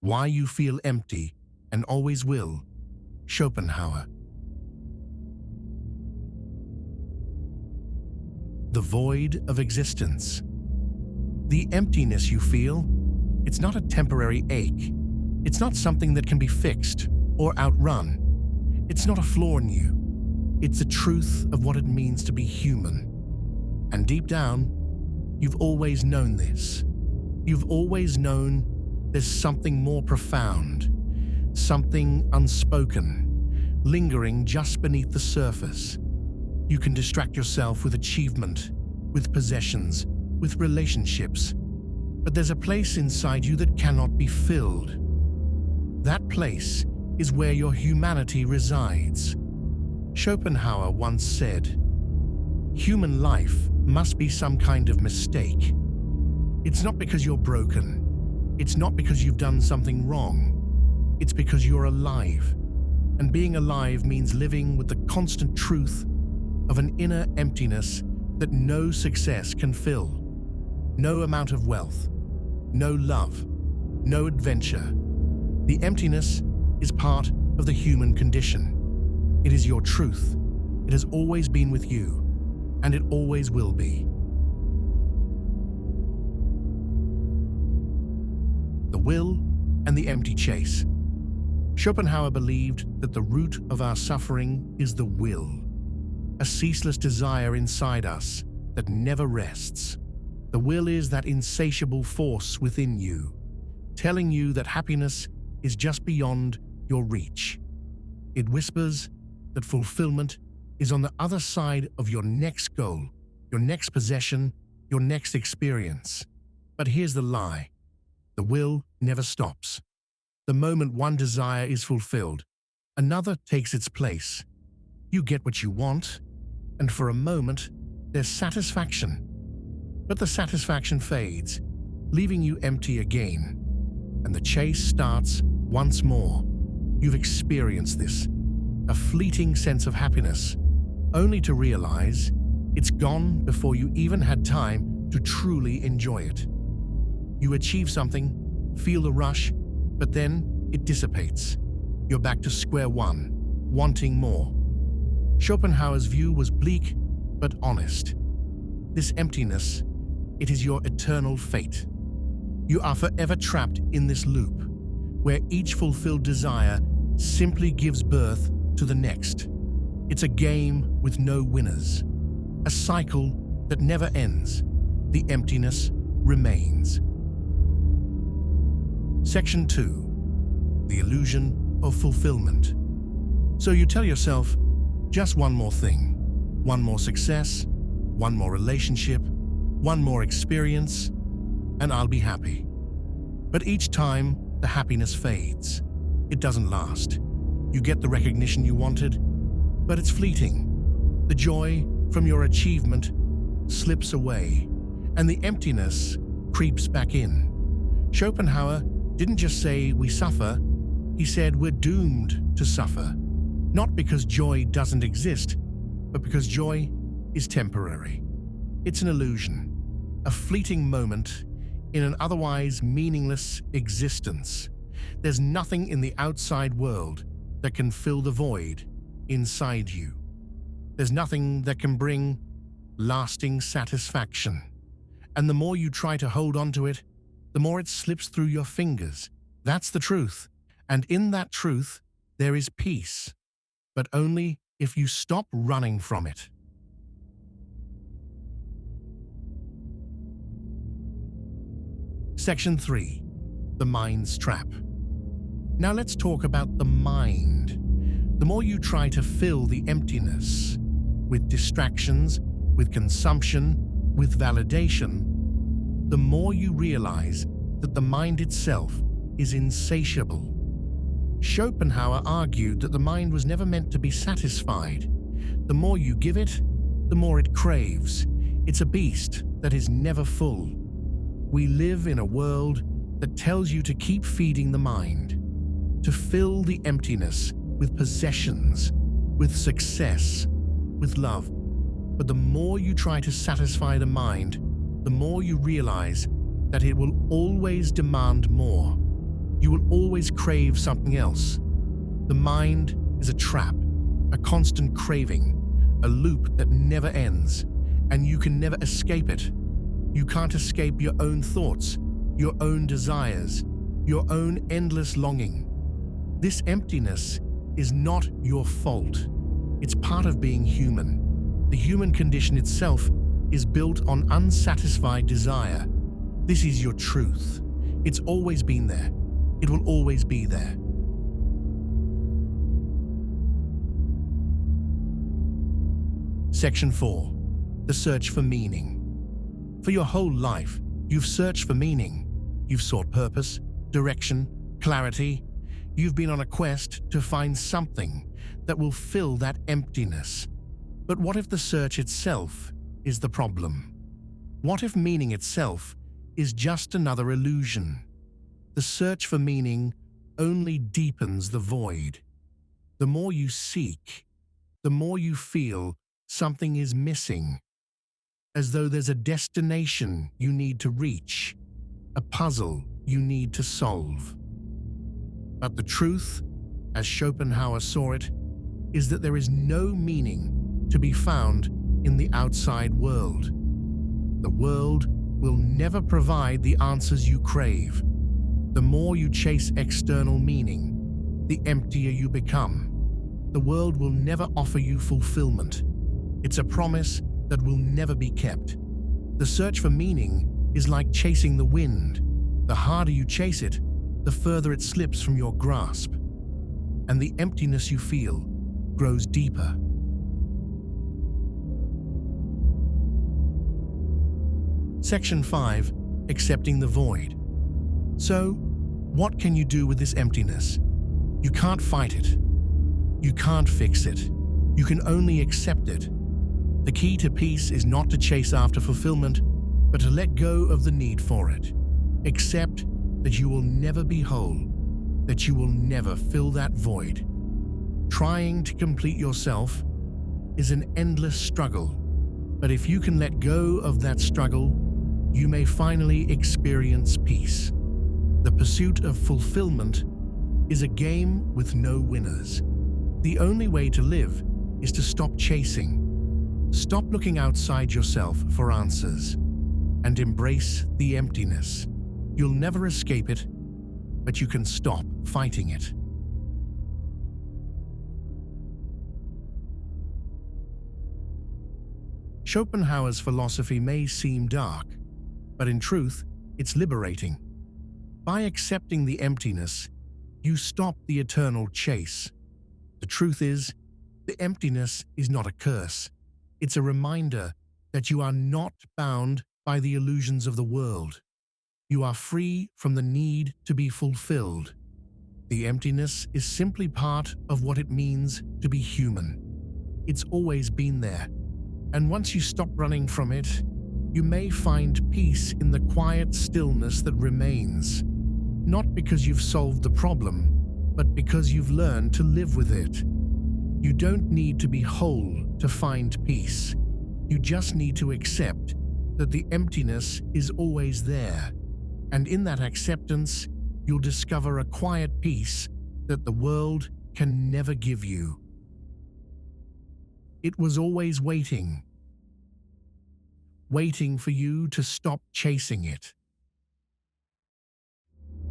Why You Feel Empty and Always Will, Schopenhauer. The void of existence. The emptiness you feel, it's not a temporary ache. It's not something that can be fixed or outrun. It's not a flaw in you. It's the truth of what it means to be human. And deep down, you've always known this. You've always known there's something more profound, something unspoken, lingering just beneath the surface. You can distract yourself with achievement, with possessions, with relationships, but there's a place inside you that cannot be filled. That place is where your humanity resides. Schopenhauer once said, "Human life must be some kind of mistake. It's not because you're broken. It's not because you've done something wrong. It's because you're alive. And being alive means living with the constant truth of an inner emptiness that no success can fill. No amount of wealth, no love, no adventure. The emptiness is part of the human condition. It is your truth. It has always been with you, and it always will be." The will and the empty chase. Schopenhauer believed that the root of our suffering is the will, a ceaseless desire inside us that never rests. The will is that insatiable force within you, telling you that happiness is just beyond your reach. It whispers that fulfillment is on the other side of your next goal, your next possession, your next experience. But here's the lie. The will never stops. The moment one desire is fulfilled, another takes its place. You get what you want, and for a moment, there's satisfaction. But the satisfaction fades, leaving you empty again. And the chase starts once more. You've experienced this, a fleeting sense of happiness, only to realize it's gone before you even had time to truly enjoy it. You achieve something, feel the rush, but then it dissipates. You're back to square one, wanting more. Schopenhauer's view was bleak but honest. This emptiness, it is your eternal fate. You are forever trapped in this loop, where each fulfilled desire simply gives birth to the next. It's a game with no winners, a cycle that never ends. The emptiness remains. Section 2. The illusion of fulfillment. So you tell yourself, just one more thing, one more success, one more relationship, one more experience, and I'll be happy. But each time, the happiness fades. It doesn't last. You get the recognition you wanted, but it's fleeting. The joy from your achievement slips away, and the emptiness creeps back in. Schopenhauer didn't just say we suffer, he said we're doomed to suffer. Not because joy doesn't exist, but because joy is temporary. It's an illusion, a fleeting moment in an otherwise meaningless existence. There's nothing in the outside world that can fill the void inside you. There's nothing that can bring lasting satisfaction. And the more you try to hold on to it, the more it slips through your fingers. That's the truth. And in that truth, there is peace. But only if you stop running from it. Section 3. The mind's trap. Now let's talk about the mind. The more you try to fill the emptiness with distractions, with consumption, with validation, the more you realize that the mind itself is insatiable. Schopenhauer argued that the mind was never meant to be satisfied. The more you give it, the more it craves. It's a beast that is never full. We live in a world that tells you to keep feeding the mind, to fill the emptiness with possessions, with success, with love. But the more you try to satisfy the mind, the more you realize that it will always demand more. you will always crave something else. The mind is a trap, a constant craving, a loop that never ends, and you can never escape it. You can't escape your own thoughts, your own desires, your own endless longing. This emptiness is not your fault. It's part of being human. The human condition itself is built on unsatisfied desire. This is your truth. It's always been there. It will always be there. Section 4. The search for meaning. For your whole life, you've searched for meaning. You've sought purpose, direction, clarity. You've been on a quest to find something that will fill that emptiness. But what if the search itself is the problem? What if meaning itself is just another illusion? The search for meaning only deepens the void. The more you seek, the more you feel something is missing, as though there's a destination you need to reach, a puzzle you need to solve. But the truth, as Schopenhauer saw it, is that there is no meaning to be found in the outside world. The world will never provide the answers you crave. The more you chase external meaning, the emptier you become. The world will never offer you fulfillment. It's a promise that will never be kept. The search for meaning is like chasing the wind. The harder you chase it, the further it slips from your grasp, and the emptiness you feel grows deeper. Section 5. Accepting the void. So, what can you do with this emptiness? You can't fight it. You can't fix it. You can only accept it. The key to peace is not to chase after fulfillment, but to let go of the need for it. Accept that you will never be whole, that you will never fill that void. Trying to complete yourself is an endless struggle, but if you can let go of that struggle, you may finally experience peace. The pursuit of fulfillment is a game with no winners. The only way to live is to stop chasing. Stop looking outside yourself for answers and embrace the emptiness. You'll never escape it, but you can stop fighting it. Schopenhauer's philosophy may seem dark, but in truth, it's liberating. By accepting the emptiness, you stop the eternal chase. The truth is, the emptiness is not a curse. It's a reminder that you are not bound by the illusions of the world. You are free from the need to be fulfilled. The emptiness is simply part of what it means to be human. It's always been there, and once you stop running from it, you may find peace in the quiet stillness that remains, not because you've solved the problem, but because you've learned to live with it. You don't need to be whole to find peace. You just need to accept that the emptiness is always there, and in that acceptance, you'll discover a quiet peace that the world can never give you. It was always waiting for you to stop chasing it.